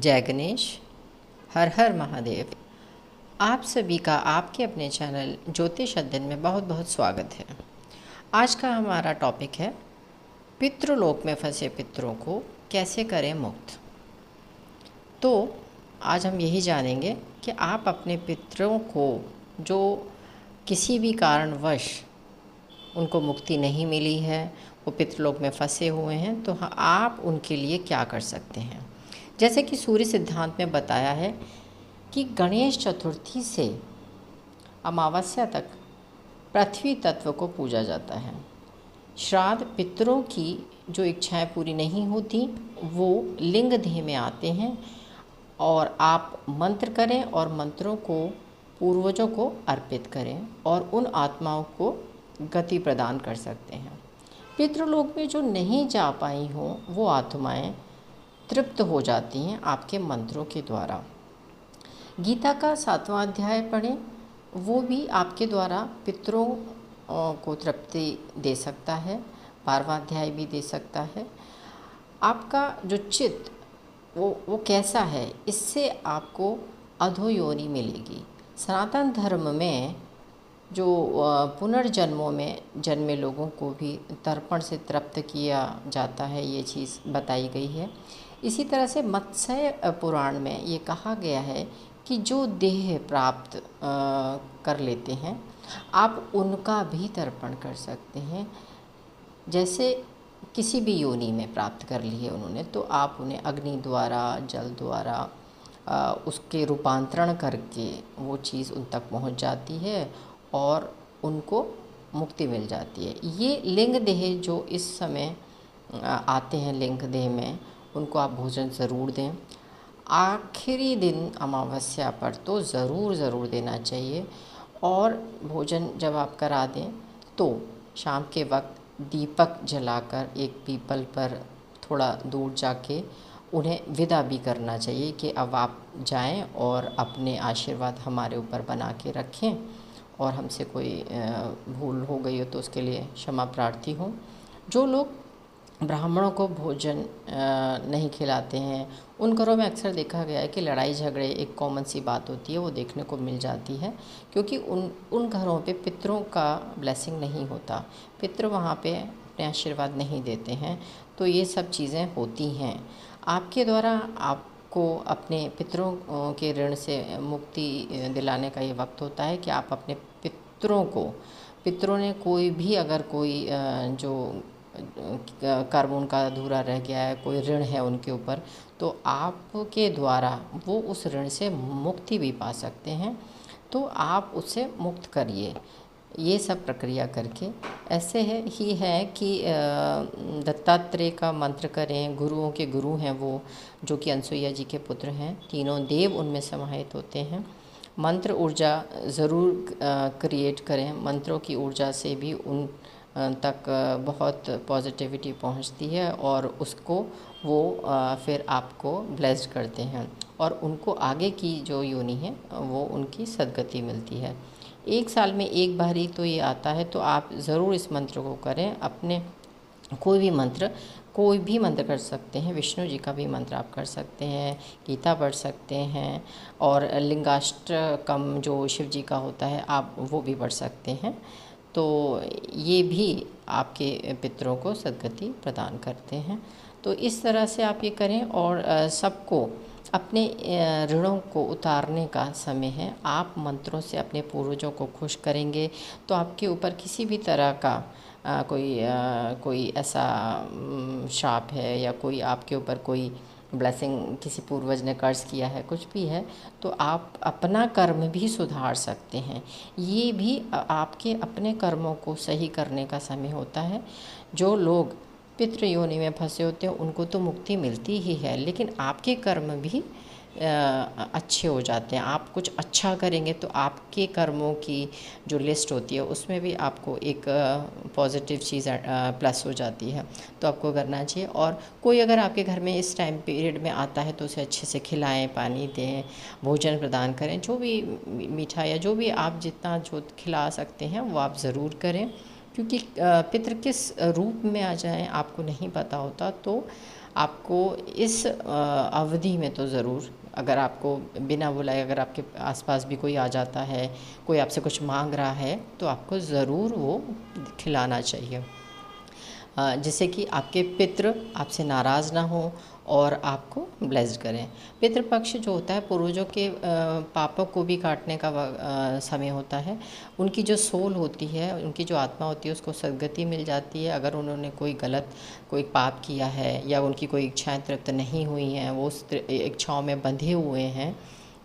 जय गणेश। हर हर महादेव। आप सभी का आपके अपने चैनल ज्योतिष अध्ययन में बहुत बहुत स्वागत है। आज का हमारा टॉपिक है पितृलोक में फंसे पितरों को कैसे करें मुक्त। तो आज हम यही जानेंगे कि आप अपने पितरों को जो किसी भी कारणवश उनको मुक्ति नहीं मिली है, वो पितृलोक में फंसे हुए हैं, तो आप उनके लिए क्या कर सकते हैं। जैसे कि सूर्य सिद्धांत में बताया है कि गणेश चतुर्थी से अमावस्या तक पृथ्वी तत्व को पूजा जाता है। श्राद्ध पितरों की जो इच्छाएं पूरी नहीं होती वो लिंग देह में आते हैं और आप मंत्र करें और मंत्रों को पूर्वजों को अर्पित करें और उन आत्माओं को गति प्रदान कर सकते हैं। पितृलोक में जो नहीं जा पाई हों वो आत्माएं तृप्त हो जाती हैं आपके मंत्रों के द्वारा। गीता का 7वां अध्याय पढ़ें, वो भी आपके द्वारा पितरों को तृप्ति दे सकता है। 12वां अध्याय भी दे सकता है। आपका जो चित्त वो कैसा है, इससे आपको अधोयोनि मिलेगी। सनातन धर्म में जो पुनर्जन्मों में जन्मे लोगों को भी तर्पण से तृप्त किया जाता है, ये चीज़ बताई गई है। इसी तरह से मत्स्य पुराण में ये कहा गया है कि जो देह प्राप्त कर लेते हैं आप उनका भी तर्पण कर सकते हैं। जैसे किसी भी योनि में प्राप्त कर ली है उन्होंने, तो आप उन्हें अग्नि द्वारा, जल द्वारा उसके रूपांतरण करके वो चीज़ उन तक पहुंच जाती है और उनको मुक्ति मिल जाती है। ये लिंग देह जो इस समय आते हैं लिंग देह में, उनको आप भोजन ज़रूर दें। आखिरी दिन अमावस्या पर तो ज़रूर देना चाहिए। और भोजन जब आप करा दें तो शाम के वक्त दीपक जलाकर एक पीपल पर थोड़ा दूर जाके उन्हें विदा भी करना चाहिए कि अब आप जाएं और अपने आशीर्वाद हमारे ऊपर बना के रखें और हमसे कोई भूल हो गई हो तो उसके लिए क्षमा प्रार्थी हूँ। जो लोग ब्राह्मणों को भोजन नहीं खिलाते हैं, उन घरों में अक्सर देखा गया है कि लड़ाई झगड़े एक कॉमन सी बात होती है, वो देखने को मिल जाती है, क्योंकि उन घरों पे पितरों का ब्लेसिंग नहीं होता। पितृ वहाँ पे अपने आशीर्वाद नहीं देते हैं, तो ये सब चीज़ें होती हैं। आपके द्वारा आपको अपने पितरों के ऋण से मुक्ति दिलाने का ये वक्त होता है कि आप अपने पितरों ने कोई भी अगर कोई जो कर्म उनका अधूरा रह गया है, कोई ऋण है उनके ऊपर, तो आपके द्वारा वो उस ऋण से मुक्ति भी पा सकते हैं। तो आप उससे मुक्त करिए ये सब प्रक्रिया करके। ऐसे ही है कि दत्तात्रेय का मंत्र करें। गुरुओं के गुरु हैं वो, जो कि अनसुईया जी के पुत्र हैं। तीनों देव उनमें समाहित होते हैं। मंत्र ऊर्जा ज़रूर क्रिएट करें। मंत्रों की ऊर्जा से भी उन तक बहुत पॉजिटिविटी पहुंचती है और उसको वो फिर आपको ब्लेस्ड करते हैं और उनको आगे की जो योनि है वो उनकी सद्गति मिलती है। एक साल में एक बार ही तो ये आता है, तो आप ज़रूर इस मंत्र को करें। अपने कोई भी मंत्र कर सकते हैं। विष्णु जी का भी मंत्र आप कर सकते हैं, गीता पढ़ सकते हैं और लिंगाष्टकम जो शिव जी का होता है आप वो भी पढ़ सकते हैं। तो ये भी आपके पितरों को सद्गति प्रदान करते हैं। तो इस तरह से आप ये करें और सबको अपने ऋणों को उतारने का समय है। आप मंत्रों से अपने पूर्वजों को खुश करेंगे तो आपके ऊपर किसी भी तरह का कोई ऐसा श्राप है या कोई आपके ऊपर कोई ब्लेसिंग किसी पूर्वज ने कर्ज किया है, कुछ भी है, तो आप अपना कर्म भी सुधार सकते हैं। ये भी आपके अपने कर्मों को सही करने का समय होता है। जो लोग पितृ योनि में फंसे होते हैं उनको तो मुक्ति मिलती ही है, लेकिन आपके कर्म भी अच्छे हो जाते हैं। आप कुछ अच्छा करेंगे तो आपके कर्मों की जो लिस्ट होती है उसमें भी आपको एक पॉजिटिव चीज़ प्लस हो जाती है, तो आपको करना चाहिए। और कोई अगर आपके घर में इस टाइम पीरियड में आता है तो उसे अच्छे से खिलाएं, पानी दें, भोजन प्रदान करें। जो भी मीठा या जो भी आप जितना जो खिला सकते हैं वो आप ज़रूर करें, क्योंकि पितृ किस रूप में आ जाएं आपको नहीं पता होता। तो आपको इस अवधि में तो ज़रूर, अगर आपको बिना बुलाए अगर आपके आसपास भी कोई आ जाता है, कोई आपसे कुछ मांग रहा है, तो आपको ज़रूर वो खिलाना चाहिए, जिससे कि आपके पितृ आपसे नाराज़ ना हो और आपको ब्लेस्ड करें। पितृपक्ष जो होता है पूर्वजों के पापों को भी काटने का समय होता है। उनकी जो सोल होती है, उनकी जो आत्मा होती है, उसको सद्गति मिल जाती है। अगर उन्होंने कोई पाप किया है या उनकी कोई इच्छाएं तृप्त नहीं हुई हैं, वो उस इच्छाओं में बंधे हुए हैं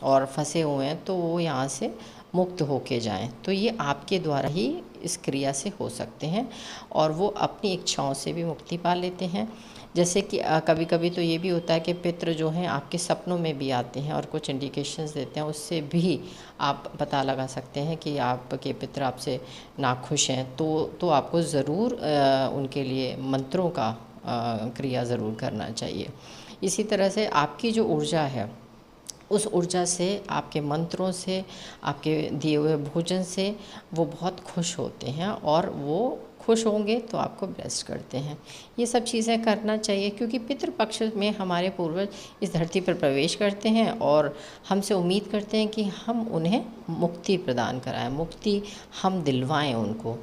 और फंसे हुए हैं, तो वो यहाँ से मुक्त होके जाएं। तो ये आपके द्वारा ही इस क्रिया से हो सकते हैं और वो अपनी इच्छाओं से भी मुक्ति पा लेते हैं। जैसे कि कभी कभी तो ये भी होता है कि पितृ जो हैं आपके सपनों में भी आते हैं और कुछ इंडिकेशंस देते हैं, उससे भी आप पता लगा सकते हैं कि आपके पितृ आपसे नाखुश हैं। तो आपको ज़रूर उनके लिए मंत्रों का क्रिया ज़रूर करना चाहिए। इसी तरह से आपकी जो ऊर्जा है, उस ऊर्जा से, आपके मंत्रों से, आपके दिए हुए भोजन से वो बहुत खुश होते हैं और वो खुश होंगे तो आपको ब्लेस करते हैं। ये सब चीज़ें करना चाहिए क्योंकि पितृपक्ष में हमारे पूर्वज इस धरती पर प्रवेश करते हैं और हमसे उम्मीद करते हैं कि हम उन्हें मुक्ति प्रदान कराएं, मुक्ति हम दिलवाएं उनको।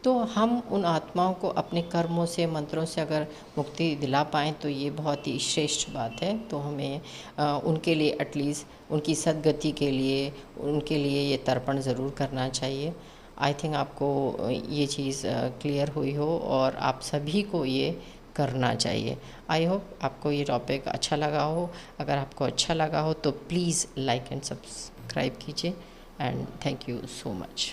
तो हम उन आत्माओं को अपने कर्मों से, मंत्रों से अगर मुक्ति दिला पाएँ तो ये बहुत ही श्रेष्ठ बात है। तो हमें उनके लिए एटलीस्ट उनकी सद्गति के लिए, उनके लिए ये तर्पण ज़रूर करना चाहिए। आई थिंक आपको ये चीज़ क्लियर हुई हो और आप सभी को ये करना चाहिए। आई होप आपको ये टॉपिक अच्छा लगा हो। अगर आपको अच्छा लगा हो तो प्लीज़ लाइक एंड सब्सक्राइब कीजिए and thank you so much.